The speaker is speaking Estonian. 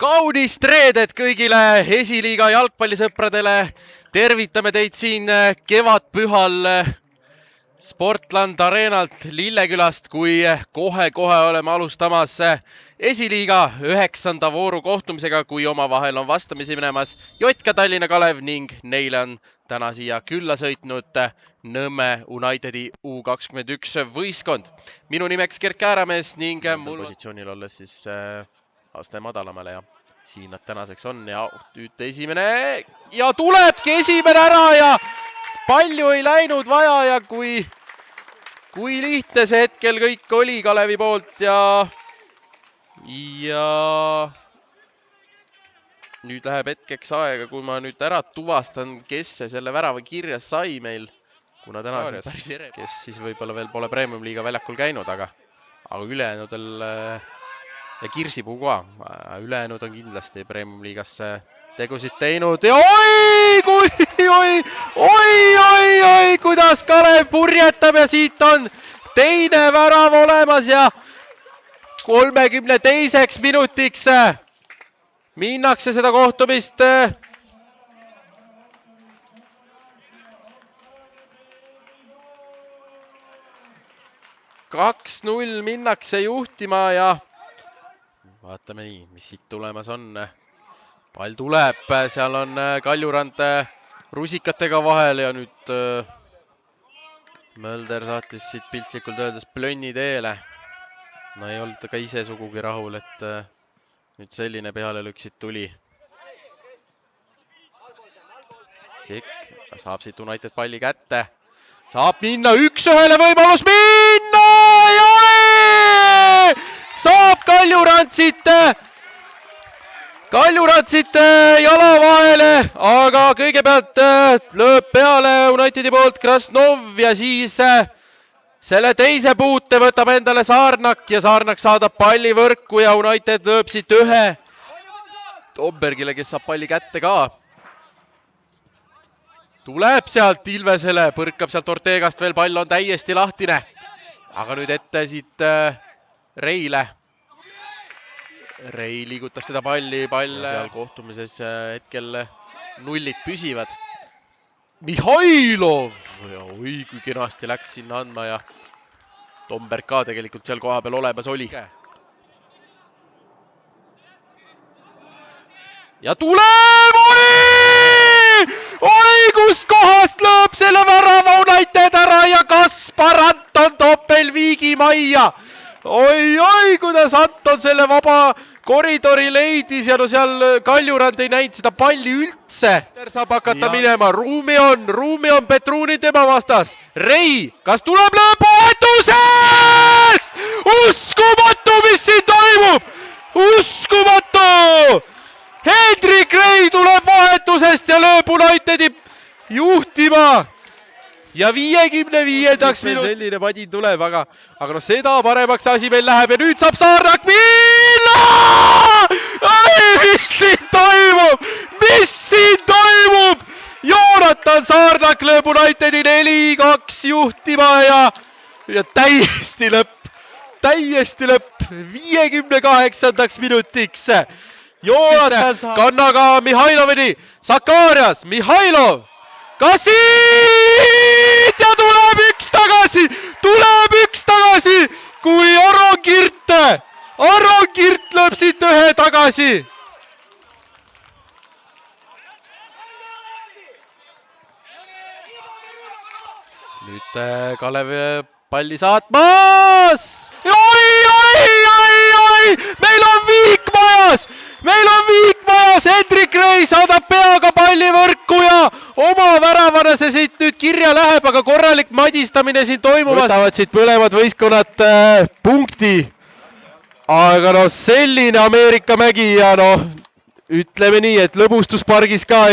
Kaunist reedet kõigile esiliiga jalgpallisõpradele. Tervitame teid siin kevadpühal Sportland Arenalt Lillekülast, kui kohe-kohe oleme alustamas esiliiga 9. vooru kohtumisega, kui omavahel on vastamisi minemas Jotka Tallinna Kalev ning neile on täna siia külla sõitnud Nõmme Unitedi U21 võistkond. Minu nimeks Gert Kääramees ning mul positsioonil olles siis aste madalamale ja siin nad tänaseks on ja nüüd esimene ja tulebki esimene ära ja palju ei läinud vaja ja kui lihtne see hetkel kõik oli Kalevi poolt ja nüüd läheb hetkeks aega, kui ma nüüd ära tuvastan, kes see selle värava kirja sai meil, kuna tänaseks, kes siis võib-olla veel pole Premium-liiga väljakul käinud, aga ülejäänudel ja Kirsipuu ka. Ülejäänud on kindlasti Premium-liigasse tegusid teinud ja oi, kuidas Kalev purjetab ja siit on teine värav olemas ja 32. minutiks minnakse seda kohtumist. Kaks 0 minnakse juhtima ja vaatame nii, mis siit tulemas on. Pall tuleb, seal on Kaljurand rusikatega vahel ja nüüd Mölder saatis siit piltlikult öeldes plönni teele. No ei olnud ka ise sugugi rahul, et nüüd selline pealelükk siit tuli. Sekk saab siit United palli kätte. Saab minna 1-1 võimalus minna ja saab Kaljurand siit jala vahele, aga kõigepealt lööb peale Unitedi poolt Krasnov ja siis selle teise puute võtab endale Saarnak ja Saarnak saadab palli võrku ja United lööb siit ühe Tombergile, kes saab palli kätte ka. Tuleb sealt Ilvesele, põrkab sealt Ortegast veel, pall on täiesti lahtine. Aga nüüd ette siit Reile. Rei liigutab seda palli, seal kohtumises hetkel nullid püsivad. Mihhailov! Oi, kui kenasti läks sinna andma ja Tomberg ka tegelikult seal koha peal olemas oli. Ja tuleb! Oi, kus kohast lööb selle värava United ära ja Kaspar Anton toob meil viigi majja. Oi, kuidas Anton selle vaba koridori leidis ja no seal Kaljurand ei näinud seda palli üldse. Saab hakata minema, ruumi on Petruuni tema vastas. Rei, kas tuleb lööb vahetusest? Uskumatu, mis siin toimub! Uskumatu! Hendrik Rei tuleb vahetusest ja lööb Unitedi juhtima. Ja 55. minut selline padin tuleb, aga no seda paremaks asi meil läheb ja nüüd saab Saarnak minna! Mis siin toimub? Joonatan Saarnak lööb Unitedi 4-2 juhtima ja täiesti lõpp. 58. minutiks. Joonatan kannaga Mihhailovini, Sakarias, Mihhailov, Kassiit ja tuleb üks tagasi, kui Aron Kirt lööb siit ühe tagasi. Nüüd Kalev palli saatmas. Oi, meil on viik majas. Hendrik Rei saadab peaga palli võrku ja oma väravana see siit nüüd kirja läheb, aga korralik madistamine siin toimumas. Võtavad siit mõlemad võistkonnad punkti. Aga no selline Ameerika mägi ja no ütleme nii, et lõbustuspargis ka